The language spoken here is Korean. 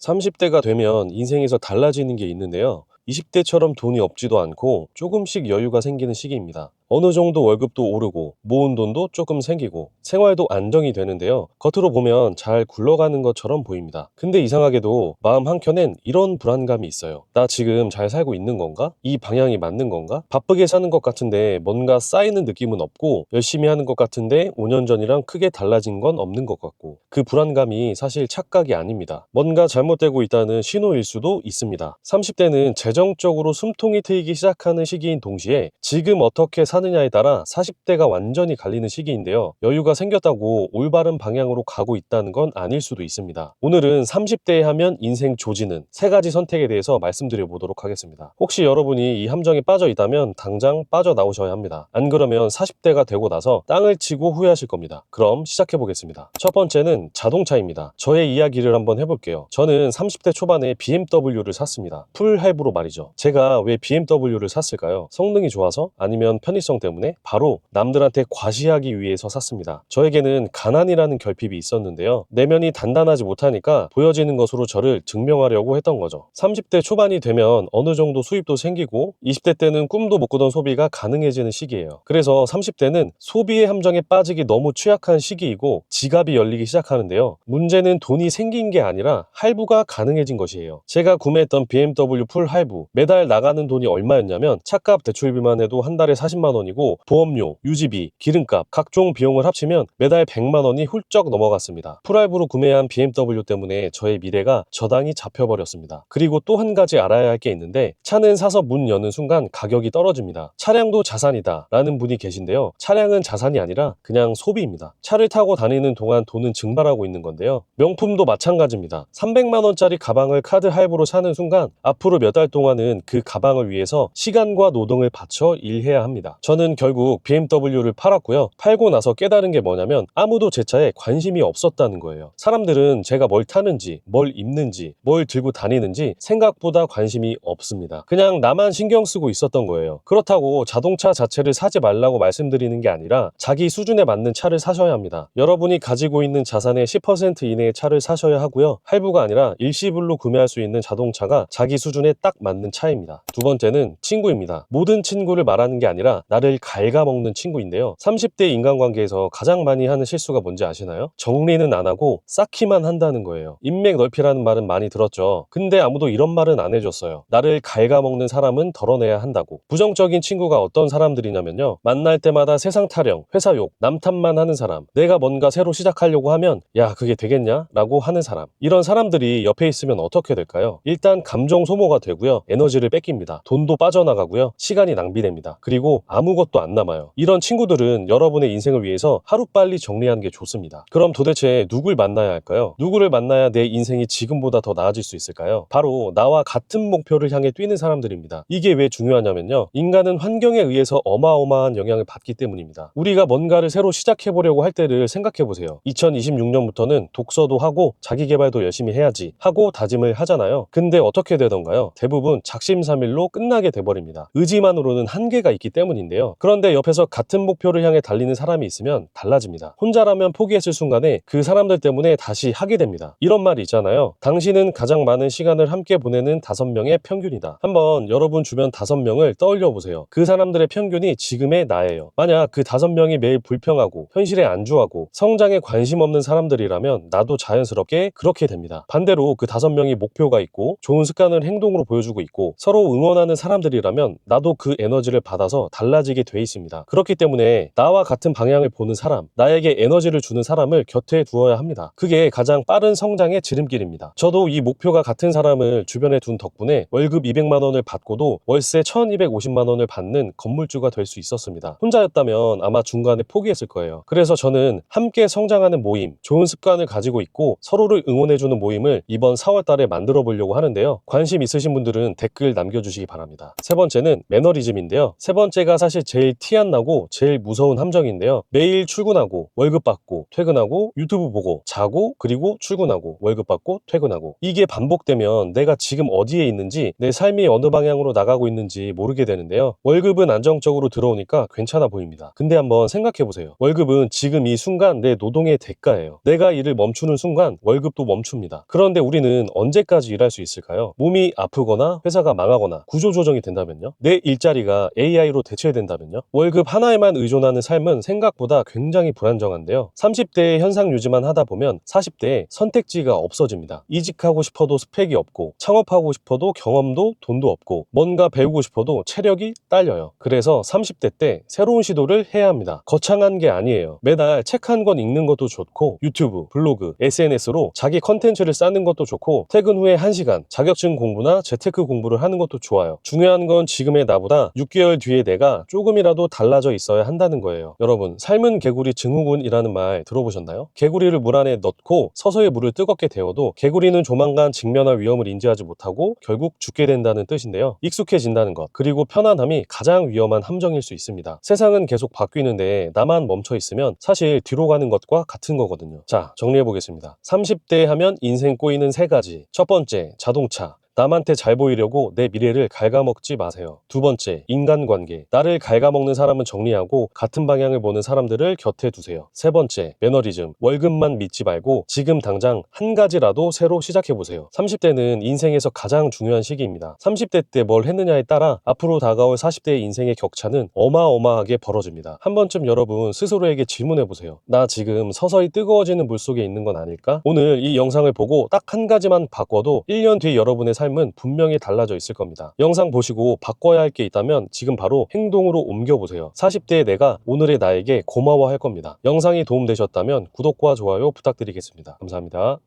30대가 되면 인생에서 달라지는 게 있는데요. 20대처럼 돈이 없지도 않고 조금씩 여유가 생기는 시기입니다. 어느 정도 월급도 오르고 모은 돈도 조금 생기고 생활도 안정이 되는데요. 겉으로 보면 잘 굴러가는 것처럼 보입니다. 근데 이상하게도 마음 한켠엔 이런 불안감이 있어요. 나 지금 잘 살고 있는 건가? 이 방향이 맞는 건가? 바쁘게 사는 것 같은데 뭔가 쌓이는 느낌은 없고, 열심히 하는 것 같은데 5년 전이랑 크게 달라진 건 없는 것 같고, 그 불안감이 사실 착각이 아닙니다. 뭔가 잘못되고 있다는 신호일 수도 있습니다. 30대는 재정적으로 숨통이 트이기 시작하는 시기인 동시에 지금 어떻게 사느냐에 따라 40대가 완전히 갈리는 시기인데요. 여유가 생겼다고 올바른 방향으로 가고 있다는 건 아닐 수도 있습니다. 오늘은 30대에 하면 인생 조지는 세 가지 선택에 대해서 말씀드려 보도록 하겠습니다. 혹시 여러분이 이 함정에 빠져 있다면 당장 빠져나오셔야 합니다. 안 그러면 40대가 되고 나서 땅을 치고 후회하실 겁니다. 그럼 시작해 보겠습니다. 첫 번째는 자동차입니다. 저의 이야기를 한번 해볼게요. 저는 30대 초반에 BMW를 샀습니다. 풀 할부로 말이죠. 제가 왜 BMW를 샀을까요? 성능이 좋아서? 아니면 편의성 때문에? 바로 남들한테 과시하기 위해서 샀습니다. 저에게는 가난이라는 결핍이 있었는데요. 내면이 단단하지 못하니까 보여지는 것으로 저를 증명하려고 했던 거죠. 30대 초반이 되면 어느 정도 수입도 생기고 20대 때는 꿈도 못 꾸던 소비가 가능해지는 시기예요. 그래서 30대는 소비의 함정에 빠지기 너무 취약한 시기이고 지갑이 열리기 시작하는데요. 문제는 돈이 생긴 게 아니라 할부가 가능해진 것이에요. 제가 구매했던 BMW 풀 할부, 매달 나가는 돈이 얼마였냐면 차값 대출비만 해도 한 달에 40만 원이고 보험료, 유지비, 기름값, 각종 비용을 합치면 매달 100만 원이 훌쩍 넘어갔습니다. 풀 할부로 구매한 BMW 때문에 저의 미래가 저당이 잡혀버렸습니다. 그리고 또 한 가지 알아야 할 게 있는데, 차는 사서 문 여는 순간 가격이 떨어집니다. 차량도 자산이다 라는 분이 계신데요. 차량은 자산이 아니라 그냥 소비입니다. 차를 타고 다니는 동안 돈은 증발하고 있는 건데요. 명품도 마찬가지입니다. 300만 원짜리 가방을 카드 할부로 사는 순간 앞으로 몇 달 동안은 그 가방을 위해서 시간과 노동을 바쳐 일해야 합니다. 저는 결국 BMW를 팔았고요. 팔고 나서 깨달은 게 뭐냐면 아무도 제 차에 관심이 없었다는 거예요. 사람들은 제가 뭘 타는지, 뭘 입는지, 뭘 들고 다니는지 생각보다 관심이 없습니다. 그냥 나만 신경 쓰고 있었던 거예요. 그렇다고 자동차 자체를 사지 말라고 말씀드리는 게 아니라 자기 수준에 맞는 차를 사셔야 합니다. 여러분이 가지고 있는 자산의 10% 이내의 차를 사셔야 하고요. 할부가 아니라 일시불로 구매할 수 있는 자동차가 자기 수준에 딱 맞는 차입니다. 두 번째는 친구입니다. 모든 친구를 말하는 게 아니라 나를 갉아먹는 친구인데요. 30대 인간관계에서 가장 많이 하는 실수가 뭔지 아시나요? 정리는 안 하고 쌓기만 한다는 거예요. 인맥 넓히라는 말은 많이 들었죠. 근데 아무도 이런 말은 안 해줬어요. 나를 갉아먹는 사람은 덜어내야 한다고. 부정적인 친구가 어떤 사람들이냐면요. 만날 때마다 세상 타령, 회사 욕, 남 탓만 하는 사람, 내가 뭔가 새로 시작하려고 하면 야 그게 되겠냐? 라고 하는 사람. 이런 사람들이 옆에 있으면 어떻게 될까요? 일단 감정 소모가 되고요. 에너지를 뺏깁니다. 돈도 빠져나가고요. 시간이 낭비됩니다. 그리고 아무것도 안 남아요. 이런 친구들은 여러분의 인생을 위해서 하루빨리 정리하는 게 좋습니다. 그럼 도대체 누굴 만나야 할까요? 누구를 만나야 내 인생이 지금보다 더 나아질 수 있을까요? 바로 나와 같은 목표를 향해 뛰는 사람들입니다. 이게 왜 중요하냐면요. 인간은 환경에 의해서 어마어마한 영향을 받기 때문입니다. 우리가 뭔가를 새로 시작해보려고 할 때를 생각해보세요. 2026년부터는 독서도 하고 자기계발도 열심히 해야지 하고 다짐을 하잖아요. 근데 어떻게 되던가요? 대부분 작심삼일로 끝나게 돼버립니다. 의지만으로는 한계가 있기 때문인데요. 그런데 옆에서 같은 목표를 향해 달리는 사람이 있으면 달라집니다. 혼자라면 포기했을 순간에 그 사람들 때문에 다시 하게 됩니다. 이런 말이 있잖아요. 당신은 가장 많은 시간을 함께 보내는 5명의 평균이다. 한번 여러분 주변 5명을 떠올려 보세요. 그 사람들의 평균이 지금의 나예요. 만약 그 5명이 매일 불평하고 현실에 안주하고 성장에 관심 없는 사람들이라면 나도 자연스럽게 그렇게 됩니다. 반대로 그 5명이 목표가 있고 좋은 습관을 행동으로 보여주고 있고 서로 응원하는 사람들이라면 나도 그 에너지를 받아서 달라지게 돼 있습니다. 그렇기 때문에 나와 같은 방향을 보는 사람, 나에게 에너지를 주는 사람을 곁에 두어야 합니다. 그게 가장 빠른 성장의 지름길입니다. 저도 이 목표가 같은 사람을 주변에 둔 덕분에 월급 200만 원을 받고도 월세 1250만 원을 받는 건물주가 될 수 있었습니다. 혼자였다면 아마 중간에 포기했을 거예요. 그래서 저는 함께 성장하는 모임, 좋은 습관을 가지고 있고 서로를 응원해주는 모임을 이번 4월 달에 만들어 보려고 하는데요. 관심 있으신 분들은 댓글 남겨주시기 바랍니다. 세 번째는 매너리즘인데요. 세 번째가 사실 제일 티 안 나고 제일 무서운 함정인데요. 매일 출근하고 월급 받고 퇴근하고 유튜브 보고 자고 그리고 출근하고 월급 받고 퇴근하고, 이게 반복되면 내가 지금 어디에 있는지, 내 삶이 어느 방향으로 나가고 있는지 모르게 되는데요. 월급은 안정적으로 들어오니까 괜찮아 보입니다. 근데 한번 생각해 보세요. 월급은 지금 이 순간 내 노동의 대가예요. 내가 일을 멈추는 순간 월급도 멈춥니다. 그런데 우리는 언제까지 일할 수 있을까요? 몸이 아프거나 회사가 망하거나 구조조정이 된다면요? 내 일자리가 AI로 대체된다면요? 월급 하나에만 의존하는 삶은 생각보다 굉장히 불안정한데요. 30대의 현상 유지만 하다 보면 40대에 선택지가 없어집니다. 이직하고 싶어도 스펙이 없고, 창업하고 싶어도 경험도 돈도 없고, 뭔가 배우고 싶어도 체력이 딸려요. 그래서 30대 때 새로운 시도를 해야 합니다. 거창한 게 아니에요. 매달 책 한 권 읽는 것도 좋고, 유튜브, 블로그, SNS로 자기 컨텐츠를 쌓는 것도 좋고, 퇴근 후에 1시간 자격증 공부나 재테크 공부를 하는 것도 좋아요. 중요한 건 지금의 나보다 6개월 뒤에 내가 조금이라도 달라져 있어야 한다는 거예요. 여러분, 삶은 개구리 증후군이라는 말 들어보셨나요? 개구리를 물 안에 넣고 서서히 물을 뜨겁게 데워도 개구리는 조만간 직면할 위험을 인지하지 못하고 결국 죽게 된다는 뜻인데요. 익숙해진다는 것, 그리고 편안함이 가장 위험한 함정일 수 있습니다. 세상은 계속 바뀌는데 나만 멈춰 있으면 사실 뒤로 가는 것과 같은 거거든요. 자, 정리해 보겠습니다. 30대 하면 인생 꼬이는 3가지. 첫 번째, 자동차. 남한테 잘 보이려고 내 미래를 갉아먹지 마세요. 두 번째, 인간관계. 나를 갉아먹는 사람은 정리하고 같은 방향을 보는 사람들을 곁에 두세요. 세 번째, 매너리즘. 월급만 믿지 말고 지금 당장 한 가지라도 새로 시작해보세요. 30대는 인생에서 가장 중요한 시기입니다. 30대 때 뭘 했느냐에 따라 앞으로 다가올 40대의 인생의 격차는 어마어마하게 벌어집니다. 한 번쯤 여러분 스스로에게 질문해보세요. 나 지금 서서히 뜨거워지는 물속에 있는 건 아닐까? 오늘 이 영상을 보고 딱 한 가지만 바꿔도 1년 뒤 여러분의 삶은 분명히 달라져 있을 겁니다. 영상 보시고 바꿔야 할 게 있다면 지금 바로 행동으로 옮겨보세요. 40대의 내가 오늘의 나에게 고마워할 겁니다. 영상이 도움되셨다면 구독과 좋아요 부탁드리겠습니다. 감사합니다.